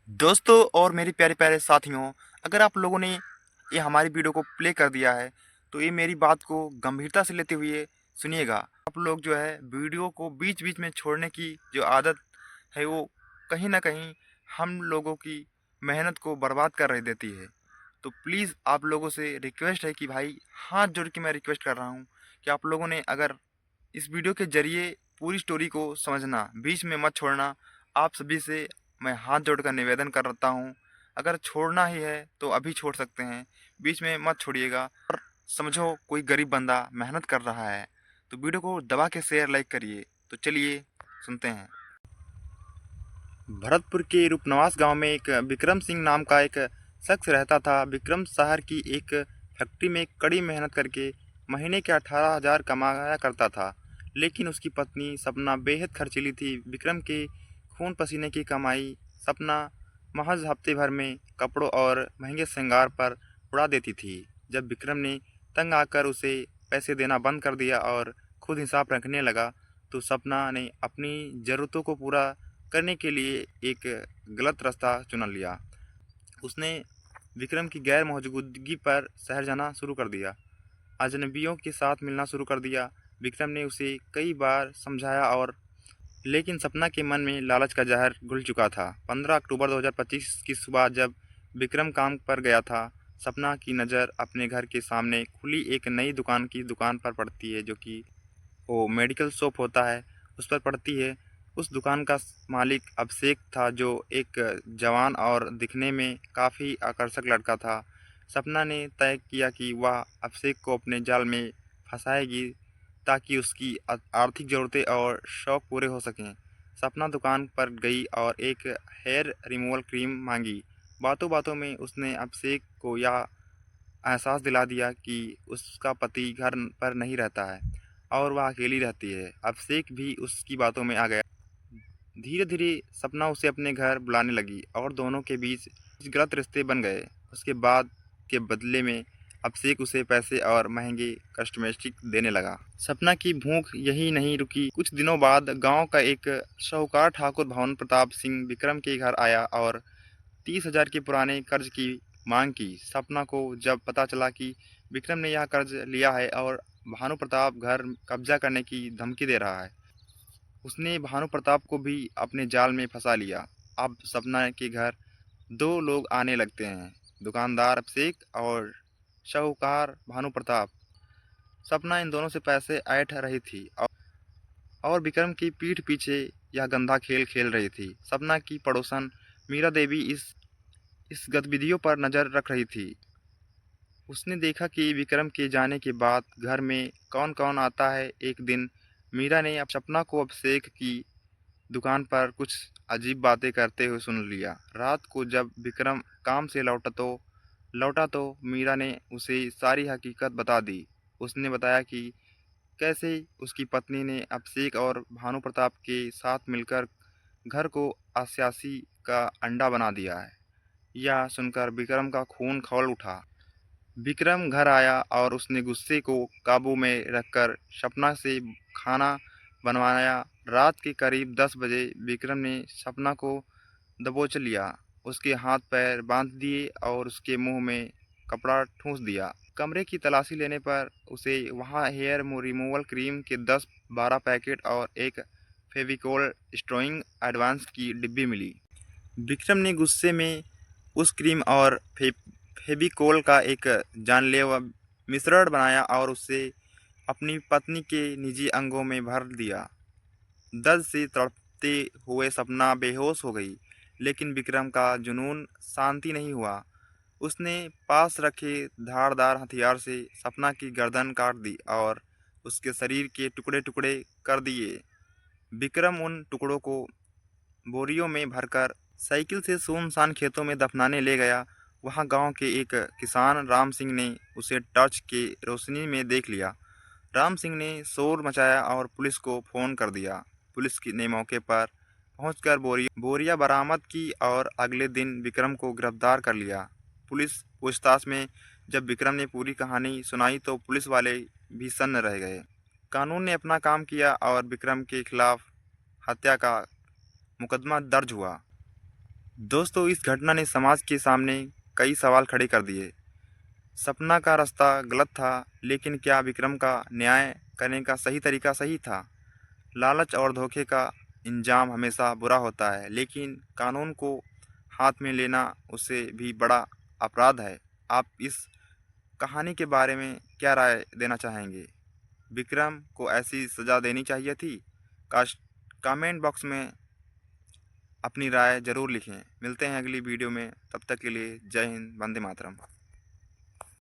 दोस्तों और मेरे प्यारे प्यारे साथियों, अगर आप लोगों ने ये हमारी वीडियो को प्ले कर दिया है तो ये मेरी बात को गंभीरता से लेते हुए सुनिएगा। आप लोग जो है वीडियो को बीच बीच में छोड़ने की जो आदत है वो कहीं ना कहीं हम लोगों की मेहनत को बर्बाद कर रही देती है। तो प्लीज़ आप लोगों से रिक्वेस्ट है कि भाई, हाथ जोड़ के मैं रिक्वेस्ट कर रहा हूँ कि आप लोगों ने अगर इस वीडियो के ज़रिए पूरी स्टोरी को समझना, बीच में मत छोड़ना। आप सभी से मैं हाथ जोड़कर निवेदन करता हूँ, अगर छोड़ना ही है तो अभी छोड़ सकते हैं, बीच में मत छोड़िएगा। और समझो कोई गरीब बंदा मेहनत कर रहा है, तो वीडियो को दबा के शेयर लाइक करिए। तो चलिए सुनते हैं। भरतपुर के रूपनवास गांव में एक विक्रम सिंह नाम का एक शख्स रहता था। विक्रम शहर की एक फैक्ट्री में कड़ी मेहनत करके महीने के 18,000 कमाया करता था, लेकिन उसकी पत्नी सपना बेहद खर्चीली थी। विक्रम के खून पसीने की कमाई सपना महज हफ्ते भर में कपड़ों और महंगे श्रृंगार पर उड़ा देती थी। जब विक्रम ने तंग आकर उसे पैसे देना बंद कर दिया और खुद हिसाब रखने लगा, तो सपना ने अपनी ज़रूरतों को पूरा करने के लिए एक गलत रास्ता चुन लिया। उसने विक्रम की गैर मौजूदगी पर शहर जाना शुरू कर दिया, अजनबियों के साथ मिलना शुरू कर दिया। विक्रम ने उसे कई बार समझाया और लेकिन सपना के मन में लालच का जहर घुल चुका था। 15 अक्टूबर 2025 की सुबह जब विक्रम काम पर गया था, सपना की नज़र अपने घर के सामने खुली एक नई दुकान पर पड़ती है, जो कि वो मेडिकल शॉप होता है, उस पर पड़ती है। उस दुकान का मालिक अभिषेक था, जो एक जवान और दिखने में काफ़ी आकर्षक लड़का था। सपना ने तय किया कि वह अभिषेक को अपने जाल में फंसाएगी ताकि उसकी आर्थिक ज़रूरतें और शौक़ पूरे हो सकें। सपना दुकान पर गई और एक हेयर रिमूवल क्रीम मांगी। बातों बातों में उसने अभिषेक को यह एहसास दिला दिया कि उसका पति घर पर नहीं रहता है और वह अकेली रहती है। अभिषेक भी उसकी बातों में आ गया। धीरे धीरे सपना उसे अपने घर बुलाने लगी और दोनों के बीच कुछ गलत रिश्ते बन गए। उसके बाद के बदले में अभिषेक उसे पैसे और महंगे कॉस्मेटिक देने लगा। सपना की भूख यही नहीं रुकी। कुछ दिनों बाद गांव का एक साहूकार ठाकुर भवन प्रताप सिंह विक्रम के घर आया और 30,000 के पुराने कर्ज की मांग की। सपना को जब पता चला कि विक्रम ने यह कर्ज लिया है और भानु प्रताप घर कब्जा करने की धमकी दे रहा है, उसने भानु प्रताप को भी अपने जाल में फंसा लिया। अब सपना के घर दो लोग आने लगते हैं, दुकानदार अभिषेक और शाहूकार भानु प्रताप। सपना इन दोनों से पैसे ऐंठ रही थी और विक्रम की पीठ पीछे यह गंदा खेल खेल रही थी। सपना की पड़ोसन मीरा देवी इस गतिविधियों पर नज़र रख रही थी। उसने देखा कि विक्रम के जाने के बाद घर में कौन कौन आता है। एक दिन मीरा ने अब सपना को अभिषेक की दुकान पर कुछ अजीब बातें करते हुए सुन लिया। रात को जब विक्रम काम से लौटा तो मीरा ने उसे सारी हकीकत बता दी। उसने बताया कि कैसे उसकी पत्नी ने अभिषेक और भानु प्रताप के साथ मिलकर घर को अयाशी का अंडा बना दिया है। यह सुनकर विक्रम का खून खौल उठा। विक्रम घर आया और उसने गुस्से को काबू में रखकर सपना से खाना बनवाया। रात के करीब 10 बजे विक्रम ने सपना को दबोच लिया, उसके हाथ पैर बांध दिए और उसके मुंह में कपड़ा ठूंस दिया। कमरे की तलाशी लेने पर उसे वहां हेयर रिमूवल क्रीम के 10-12 पैकेट और एक फेविकोल स्ट्रॉइंग एडवांस की डिब्बी मिली। विक्रम ने गुस्से में उस क्रीम और फेविकोल का एक जानलेवा मिश्रण बनाया और उसे अपनी पत्नी के निजी अंगों में भर दिया। दर्द से तड़पते हुए सपना बेहोश हो गई, लेकिन विक्रम का जुनून शांति नहीं हुआ। उसने पास रखे धारदार हथियार से सपना की गर्दन काट दी और उसके शरीर के टुकड़े टुकड़े कर दिए। विक्रम उन टुकड़ों को बोरियों में भरकर साइकिल से सुनसान खेतों में दफनाने ले गया। वहां गांव के एक किसान राम सिंह ने उसे टॉर्च की रोशनी में देख लिया। राम सिंह ने शोर मचाया और पुलिस को फ़ोन कर दिया। ने मौके पर पहुंचकर बोरियां बरामद की और अगले दिन विक्रम को गिरफ्तार कर लिया। पुलिस पूछताछ में जब विक्रम ने पूरी कहानी सुनाई तो पुलिस वाले भी सन्न रह गए। कानून ने अपना काम किया और विक्रम के खिलाफ हत्या का मुकदमा दर्ज हुआ। दोस्तों, इस घटना ने समाज के सामने कई सवाल खड़े कर दिए। सपना का रास्ता गलत था, लेकिन क्या विक्रम का न्याय करने का सही तरीका सही था? लालच और धोखे का इंजाम हमेशा बुरा होता है, लेकिन कानून को हाथ में लेना उससे भी बड़ा अपराध है। आप इस कहानी के बारे में क्या राय देना चाहेंगे? विक्रम को ऐसी सज़ा देनी चाहिए थी? काश कमेंट बॉक्स में अपनी राय ज़रूर लिखें। मिलते हैं अगली वीडियो में, तब तक के लिए जय हिंद, वंदे मातरम।